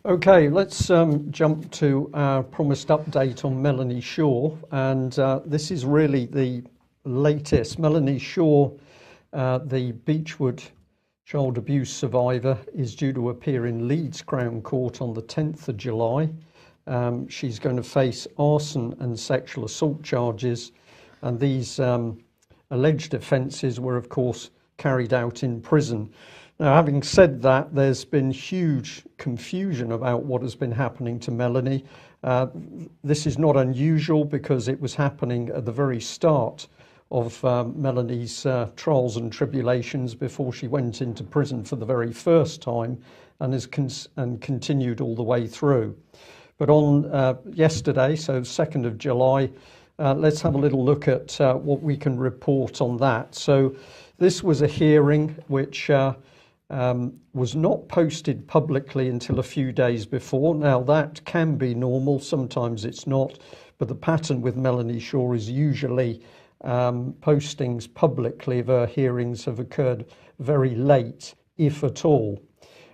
Okay, let's jump to our promised update on Melanie Shaw, and this is really the latest. Melanie Shaw, the Beechwood child abuse survivor, is due to appear in Leeds Crown Court on the 10th of July. She's going to face arson and sexual assault charges, and these alleged offences were, of course, carried out in prison. Now, having said that, there's been huge confusion about what has been happening to Melanie. This is not unusual because it was happening at the very start of Melanie's trials and tribulations before she went into prison for the very first time, and has continued all the way through. But on yesterday, so 2nd of July, let's have a little look at what we can report on that. So this was a hearing which was not posted publicly until a few days before. Now, that can be normal, sometimes it's not, but the pattern with Melanie Shaw is usually postings publicly of her hearings have occurred very late, if at all.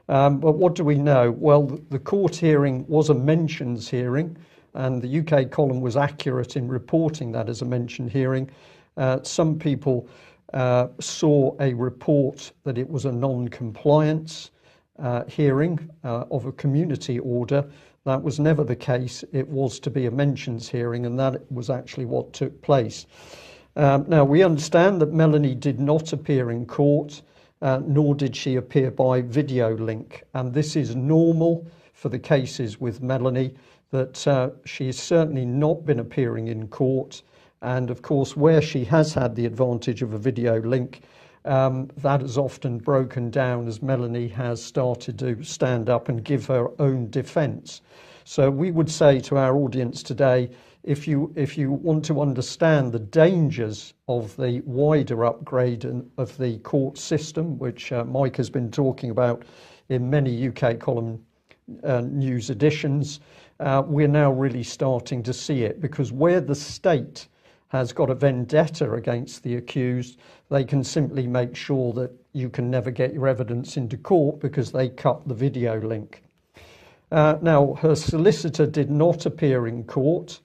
But what do we know? Well, the court hearing was a mentions hearing, and the UK column was accurate in reporting that as a mention hearing. Some people saw a report that it was a non-compliance hearing of a community order. That was never the case. It was to be a mentions hearing, and that was actually what took place. Now, we understand that Melanie did not appear in court, nor did she appear by video link, and this is normal for the cases with Melanie, that she has certainly not been appearing in court. And of course, where she has had the advantage of a video link, that has often broken down as Melanie has started to stand up and give her own defence. So we would say to our audience today, if you want to understand the dangers of the wider upgrade of the court system, which Mike has been talking about in many UK column news editions, we're now really starting to see it, because where the state has got a vendetta against the accused, they can simply make sure that you can never get your evidence into court because they cut the video link. Now, her solicitor did not appear in court,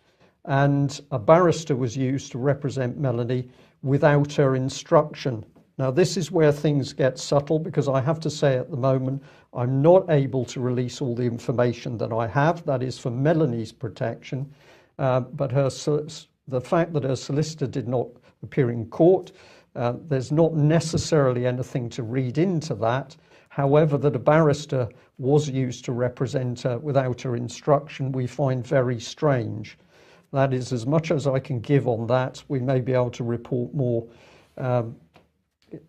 and a barrister was used to represent Melanie without her instruction. Now, this is where things get subtle, because I have to say at the moment, I'm not able to release all the information that I have. That is for Melanie's protection, but the fact that her solicitor did not appear in court, there's not necessarily anything to read into that. However, that a barrister was used to represent her without her instruction, we find very strange. That is as much as I can give on that. We may be able to report more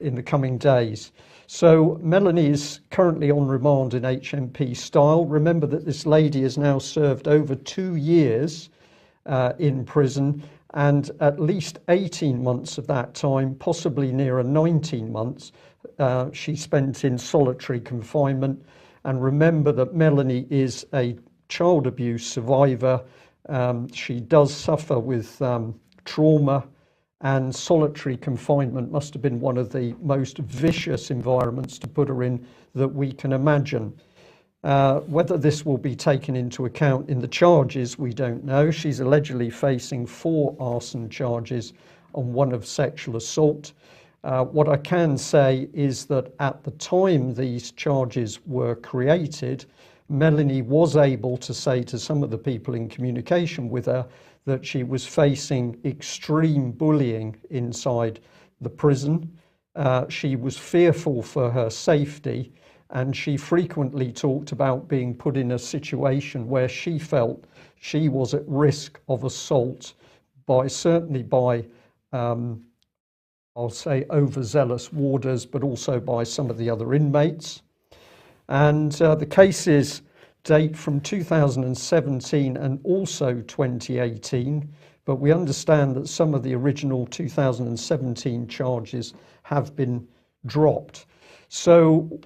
in the coming days. So Melanie is currently on remand in HMP Style. Remember that this lady has now served over 2 years in prison, and at least 18 months of that time, possibly nearer 19 months, she spent in solitary confinement. And remember that Melanie is a child abuse survivor. She does suffer with trauma, and solitary confinement must have been one of the most vicious environments to put her in that we can imagine. Whether this will be taken into account in the charges, we don't know. She's allegedly facing 4 arson charges and 1 of sexual assault. What I can say is that at the time these charges were created, Melanie was able to say to some of the people in communication with her that she was facing extreme bullying inside the prison. She was fearful for her safety, and she frequently talked about being put in a situation where she felt she was at risk of assault certainly by I'll say overzealous warders, but also by some of the other inmates. And the cases date from 2017 and also 2018, but we understand that some of the original 2017 charges have been dropped. So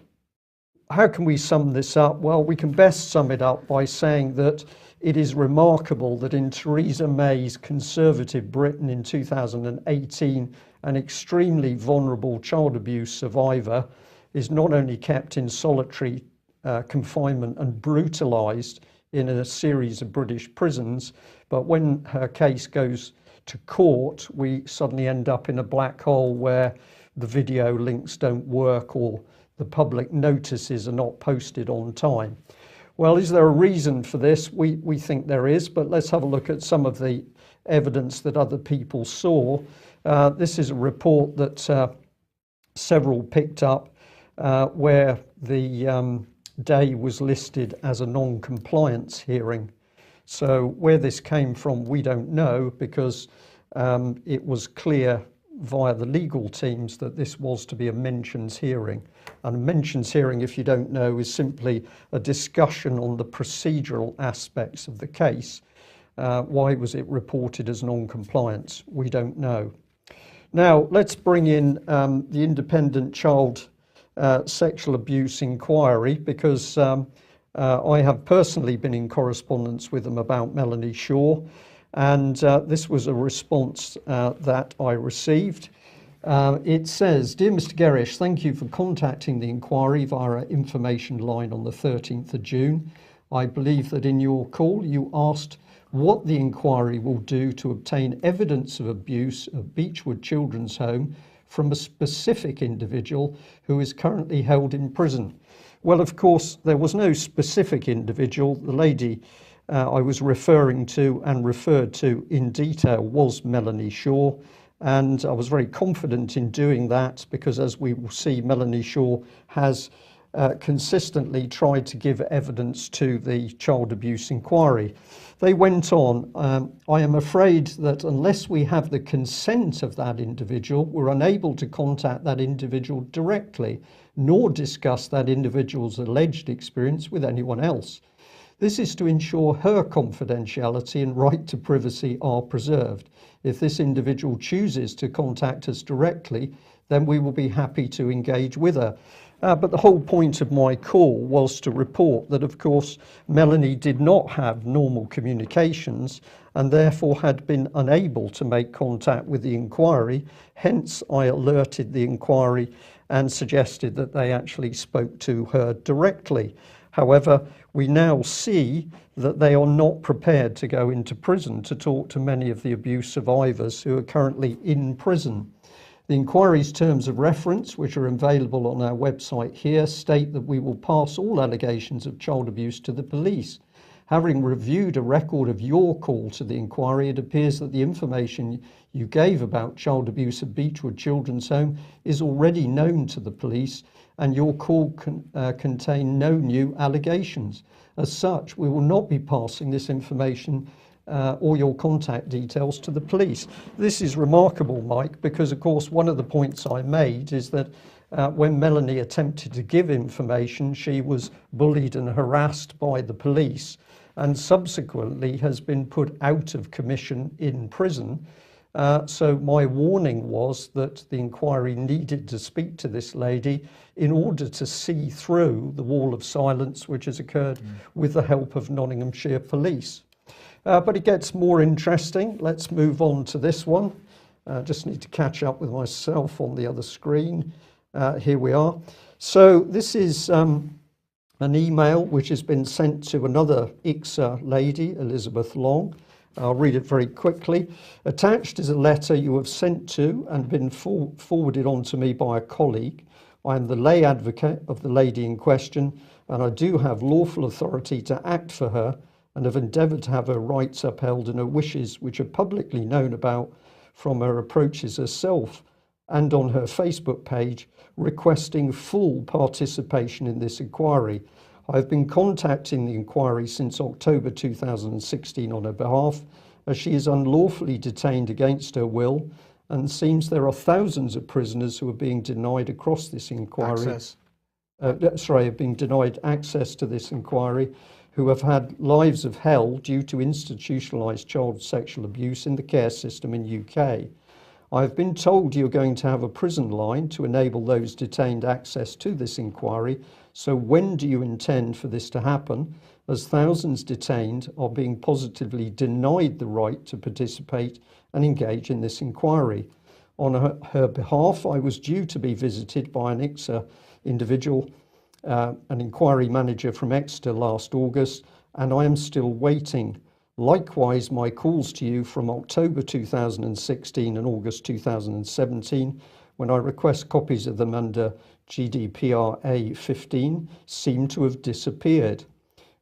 how can we sum this up? Well, we can best sum it up by saying that it is remarkable that in Theresa May's Conservative Britain in 2018, an extremely vulnerable child abuse survivor is not only kept in solitary confinement and brutalised in a series of British prisons. But when her case goes to court, we suddenly end up in a black hole where the video links don't work or the public notices are not posted on time. Well, is there a reason for this? We think there is, but let's have a look at some of the evidence that other people saw. This is a report that several picked up where the day was listed as a non-compliance hearing. So where this came from, we don't know, because it was clear via the legal teams that this was to be a mentions hearing. And a mentions hearing, if you don't know, is simply a discussion on the procedural aspects of the case. Why was it reported as non-compliance? We don't know. Now, let's bring in the Independent Child Sexual Abuse Inquiry, because I have personally been in correspondence with them about Melanie Shaw, and this was a response that I received. It says, "Dear Mr. Gerrish, thank you for contacting the inquiry via our information line on the 13th of June. I believe that in your call you asked what the inquiry will do to obtain evidence of abuse at Beechwood Children's Home from a specific individual who is currently held in prison." Well, of course, there was no specific individual. The lady I was referring to and referred to in detail was Melanie Shaw, and I was very confident in doing that because, as we will see, Melanie Shaw has consistently tried to give evidence to the child abuse inquiry. They went on, "I am afraid that unless we have the consent of that individual, we're unable to contact that individual directly, nor discuss that individual's alleged experience with anyone else. This is to ensure her confidentiality and right to privacy are preserved. If this individual chooses to contact us directly, then we will be happy to engage with her." But the whole point of my call was to report that, of course, Melanie did not have normal communications and therefore had been unable to make contact with the inquiry. Hence, I alerted the inquiry and suggested that they actually spoke to her directly. However, we now see that they are not prepared to go into prison to talk to many of the abuse survivors who are currently in prison. The inquiry's terms of reference, which are available on our website here, state that we will pass all allegations of child abuse to the police. Having reviewed a record of your call to the inquiry, it appears that the information you gave about child abuse at Beechwood Children's Home is already known to the police, and your call contained no new allegations. As such, we will not be passing this information or your contact details to the police." This is remarkable, Mike, because of course one of the points I made is that when Melanie attempted to give information, she was bullied and harassed by the police and subsequently has been put out of commission in prison. So my warning was that the inquiry needed to speak to this lady in order to see through the wall of silence which has occurred with the help of Nottinghamshire Police. But it gets more interesting. Let's move on to this one. Just need to catch up with myself on the other screen. Here we are. So this is an email which has been sent to another ICSA lady, Elizabeth Long. I'll read it very quickly. "Attached is a letter you have sent to and been forwarded on to me by a colleague. I am the lay advocate of the lady in question, and I do have lawful authority to act for her and have endeavoured to have her rights upheld and her wishes, which are publicly known about from her approaches herself and on her Facebook page, requesting full participation in this inquiry. I have been contacting the inquiry since October 2016 on her behalf, as she is unlawfully detained against her will, and seems there are thousands of prisoners who are being denied across this inquiry. Have been denied access to this inquiry, who have had lives of hell due to institutionalised child sexual abuse in the care system in UK. I have been told you're going to have a prison line to enable those detained access to this inquiry, so when do you intend for this to happen, as thousands detained are being positively denied the right to participate and engage in this inquiry? On her behalf, I was due to be visited by an ICSA individual an inquiry manager from Exeter last August, and I am still waiting. Likewise, my calls to you from October 2016 and August 2017, when I request copies of them under GDPR A15, seem to have disappeared.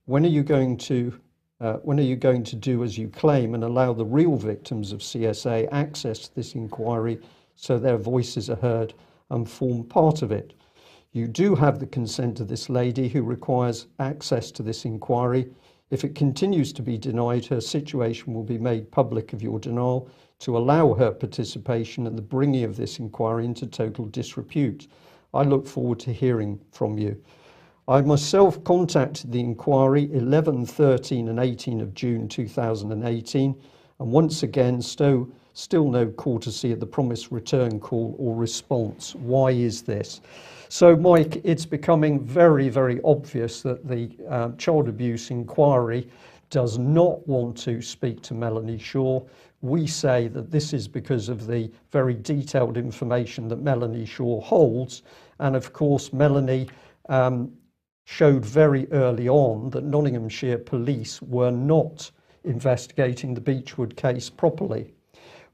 When are you going to do as you claim and allow the real victims of CSA access to this inquiry so their voices are heard and form part of it? You do have the consent of this lady who requires access to this inquiry. If it continues to be denied, her situation will be made public of your denial to allow her participation and the bringing of this inquiry into total disrepute. I look forward to hearing from you. I myself contacted the inquiry 11, 13 and 18 of June 2018, and once again still no courtesy of the promised return call or response. Why is this? So Mike, it's becoming very, very obvious that the child abuse inquiry does not want to speak to Melanie Shaw. We say that this is because of the very detailed information that Melanie Shaw holds, and of course Melanie showed very early on that Nottinghamshire police were not investigating the Beechwood case properly.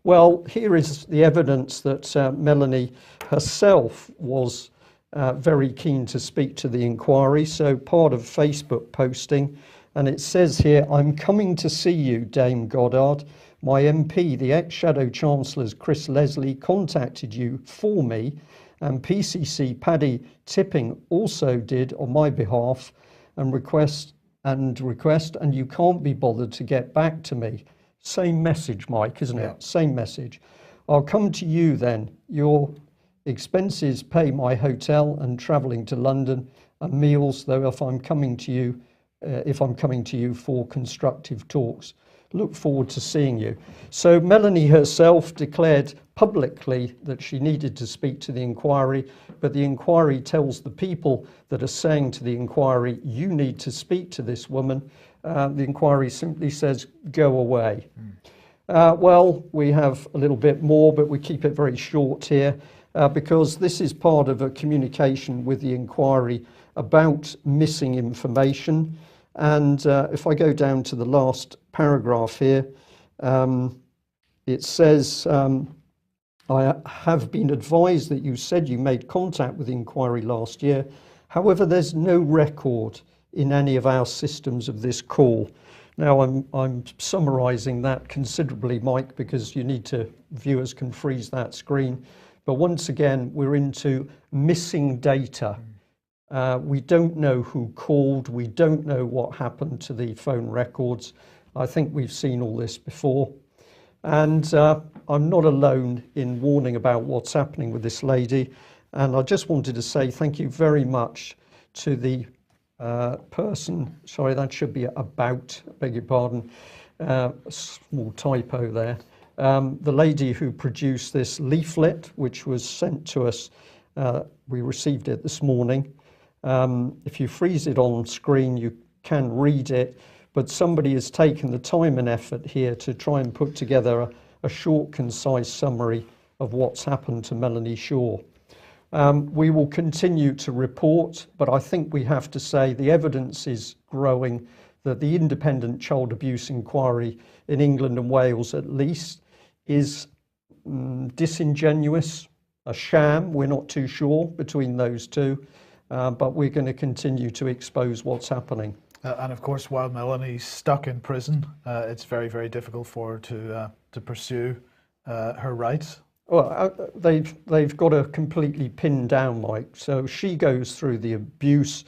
Well, here is the evidence that Melanie herself was very keen to speak to the inquiry. So part of Facebook posting, and it says here, "I'm coming to see you, Dame Goddard. My MP, the ex-Shadow Chancellor's Chris Leslie, contacted you for me, and PCC Paddy Tipping also did on my behalf and request, and you can't be bothered to get back to me." Same message, Mike, isn't it? Same message. "I'll come to you then. Your expenses pay my hotel and travelling to London and meals, though if I'm coming to you for constructive talks. Look forward to seeing you." So Melanie herself declared publicly that she needed to speak to the inquiry, but the inquiry tells the people that are saying to the inquiry, "You need to speak to this woman." The inquiry simply says, "Go away." Well, we have a little bit more, but we keep it very short here because this is part of a communication with the inquiry about missing information. And if I go down to the last paragraph here, it says, "I have been advised that you said you made contact with the inquiry last year. However, there's no record in any of our systems of this call." Now, I'm summarising that considerably, Mike, because viewers can freeze that screen. But once again, we're into missing data. We don't know who called. We don't know what happened to the phone records. I think we've seen all this before. And I'm not alone in warning about what's happening with this lady. And I just wanted to say thank you very much to the person, sorry, that should be about, beg your pardon, a small typo there. The lady who produced this leaflet, which was sent to us, we received it this morning. If you freeze it on screen, you can read it, but somebody has taken the time and effort here to try and put together a short, concise summary of what's happened to Melanie Shaw. We will continue to report, but I think we have to say the evidence is growing that the independent child abuse inquiry in England and Wales at least is disingenuous, a sham. We're not too sure between those two, but we're going to continue to expose what's happening. And of course, while Melanie's stuck in prison, it's very, very difficult for her to pursue her rights. Well, they've got her completely pinned down, Mike. So she goes through the abuse.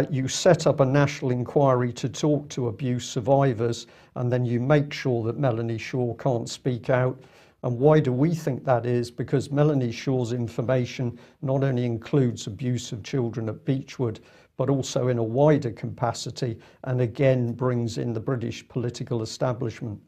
You set up a national inquiry to talk to abuse survivors, and then you make sure that Melanie Shaw can't speak out. And why do we think that is? Because Melanie Shaw's information not only includes abuse of children at Beechwood, but also in a wider capacity, and again brings in the British political establishment.